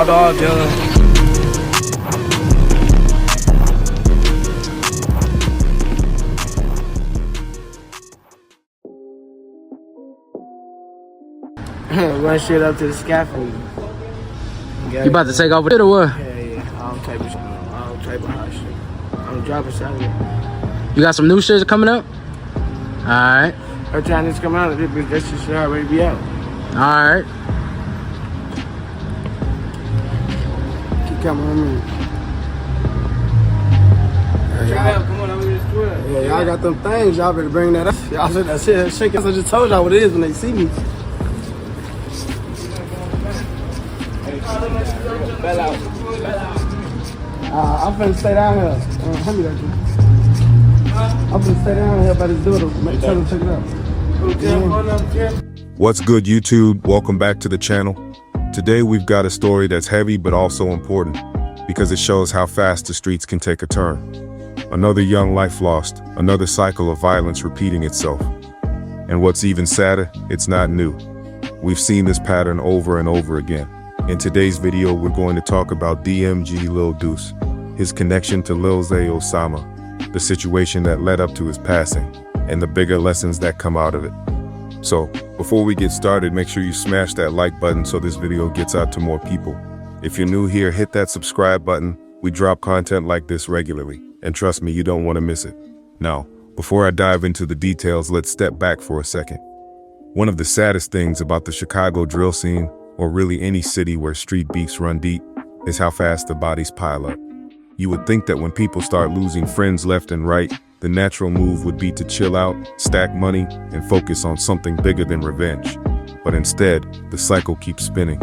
all done. Run shit up to the scaffold. You about to take over it or what? Yeah. All type of hot shit. I'm dropping Saturday. You got some new shit coming up? Alright. Every time this come out, that shit should already be out. Alright. Keep coming with me. Come on over this 12. Yeah, y'all got them things. Y'all better bring that up. Y'all said that shit shaking. I just told y'all what it is when they see me. I'm finna stay down here. Hand me that shit. I'm finna stay down here by this door to tell them to check it out. What's good, YouTube? Welcome back to the channel. Today we've got a story that's heavy but also important because it shows how fast the streets can take a turn. Another young life lost, another cycle of violence repeating itself. And what's even sadder, it's not new. We've seen this pattern over and over again. In today's video, we're going to talk about DMG Lil Deuce, his connection to Lil Zay Osama, the situation that led up to his passing, and the bigger lessons that come out of it. So, before we get started, make sure you smash that like button so this video gets out to more people. If you're new here, hit that subscribe button. We drop content like this regularly, and trust me, you don't want to miss it. Now, before I dive into the details, let's step back for a second. One of the saddest things about the Chicago drill scene, or really any city where street beefs run deep, is how fast the bodies pile up. You would think that when people start losing friends left and right, the natural move would be to chill out, stack money, and focus on something bigger than revenge. But instead, the cycle keeps spinning.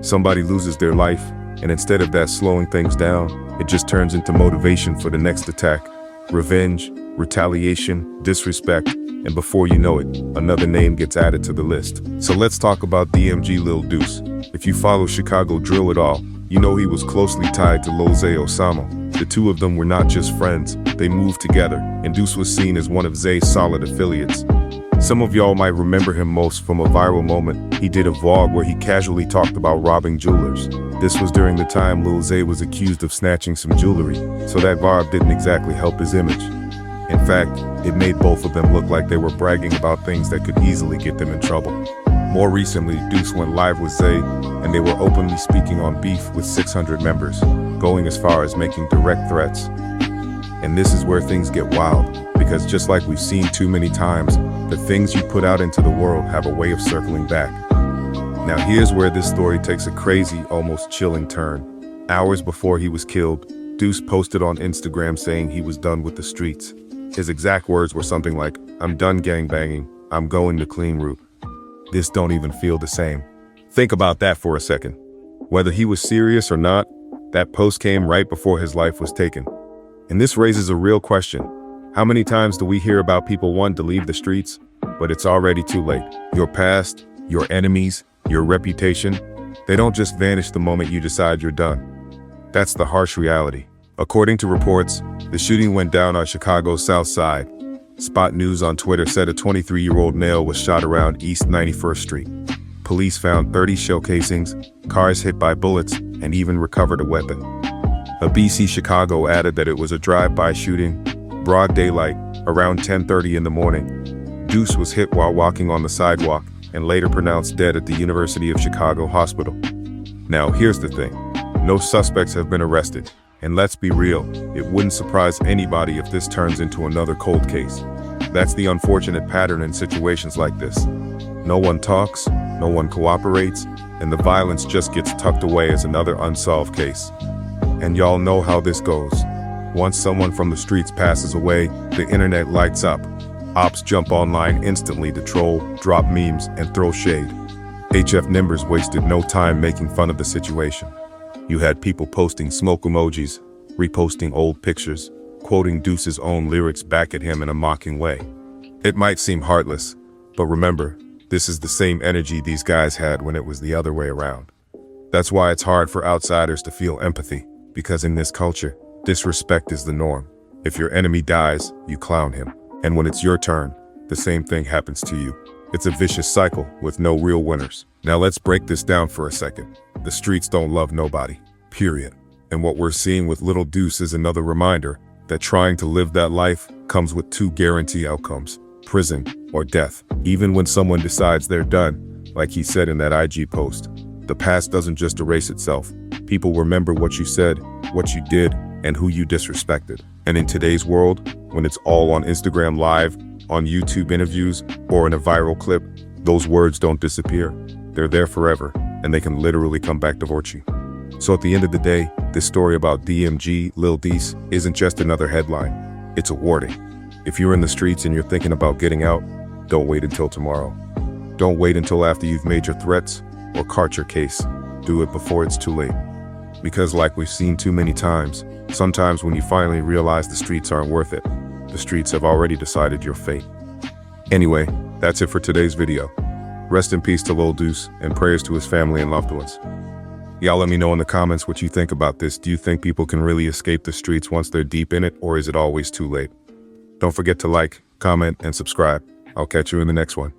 Somebody loses their life, and instead of that slowing things down, it just turns into motivation for the next attack. Revenge, retaliation, disrespect, and before you know it, another name gets added to the list. So let's talk about DMG Lil Deuce. If you follow Chicago drill at all, you know he was closely tied to Lil Zay Osama. The two of them were not just friends, they moved together, and Deuce was seen as one of Zay's solid affiliates. Some of y'all might remember him most from a viral moment. He did a vlog where he casually talked about robbing jewelers. This was during the time Lil Zay was accused of snatching some jewelry, so that vibe didn't exactly help his image. In fact, it made both of them look like they were bragging about things that could easily get them in trouble. More recently, Deuce went live with Zay, and they were openly speaking on beef with 600 members, going as far as making direct threats. And this is where things get wild, because just like we've seen too many times, the things you put out into the world have a way of circling back. Now here's where this story takes a crazy, almost chilling turn. Hours before he was killed, Deuce posted on Instagram saying he was done with the streets. His exact words were something like, "I'm done gangbanging, I'm going the clean route." This don't even feel the same. Think about that for a second. Whether he was serious or not, that post came right before his life was taken. And this raises a real question. How many times do we hear about people wanting to leave the streets, but it's already too late? Your past, your enemies, your reputation, they don't just vanish the moment you decide you're done. That's the harsh reality. According to reports, the shooting went down on Chicago's South Side. Spot News on Twitter said a 23-year-old male was shot around East 91st Street. Police found 30 shell casings, cars hit by bullets, and even recovered a weapon. ABC Chicago added that it was a drive-by shooting, broad daylight, around 10:30 in the morning. Deuce was hit while walking on the sidewalk and later pronounced dead at the University of Chicago Hospital. Now, here's the thing. No suspects have been arrested. And let's be real, it wouldn't surprise anybody if this turns into another cold case. That's the unfortunate pattern in situations like this. No one talks, no one cooperates, and the violence just gets tucked away as another unsolved case. And y'all know how this goes. Once someone from the streets passes away, the internet lights up. Ops jump online instantly to troll, drop memes, and throw shade. HF Nimbers wasted no time making fun of the situation. You had people posting smoke emojis, reposting old pictures, quoting Deuce's own lyrics back at him in a mocking way. It might seem heartless, but remember, this is the same energy these guys had when it was the other way around. That's why it's hard for outsiders to feel empathy, because in this culture, disrespect is the norm. If your enemy dies, you clown him. And when it's your turn, the same thing happens to you. It's a vicious cycle with no real winners. Now let's break this down for a second. The streets don't love nobody, period. And what we're seeing with Little Deuce is another reminder that trying to live that life comes with two guaranteed outcomes: prison or death. Even when someone decides they're done, like he said in that IG post, the past doesn't just erase itself. People remember what you said, what you did, and who you disrespected. And in today's world, when it's all on Instagram Live, on YouTube interviews, or in a viral clip, those words don't disappear. They're there forever, and they can literally come back to haunt you. So at the end of the day, this story about DMG, Lil Deuce, isn't just another headline. It's a warning. If you're in the streets and you're thinking about getting out, don't wait until tomorrow. Don't wait until after you've made your threats or cart your case. Do it before it's too late. Because like we've seen too many times, sometimes when you finally realize the streets aren't worth it, the streets have already decided your fate. Anyway, that's it for today's video. Rest in peace to Lil Deuce, and prayers to his family and loved ones. Y'all let me know in the comments what you think about this. Do you think people can really escape the streets once they're deep in it, or is it always too late? Don't forget to like, comment, and subscribe. I'll catch you in the next one.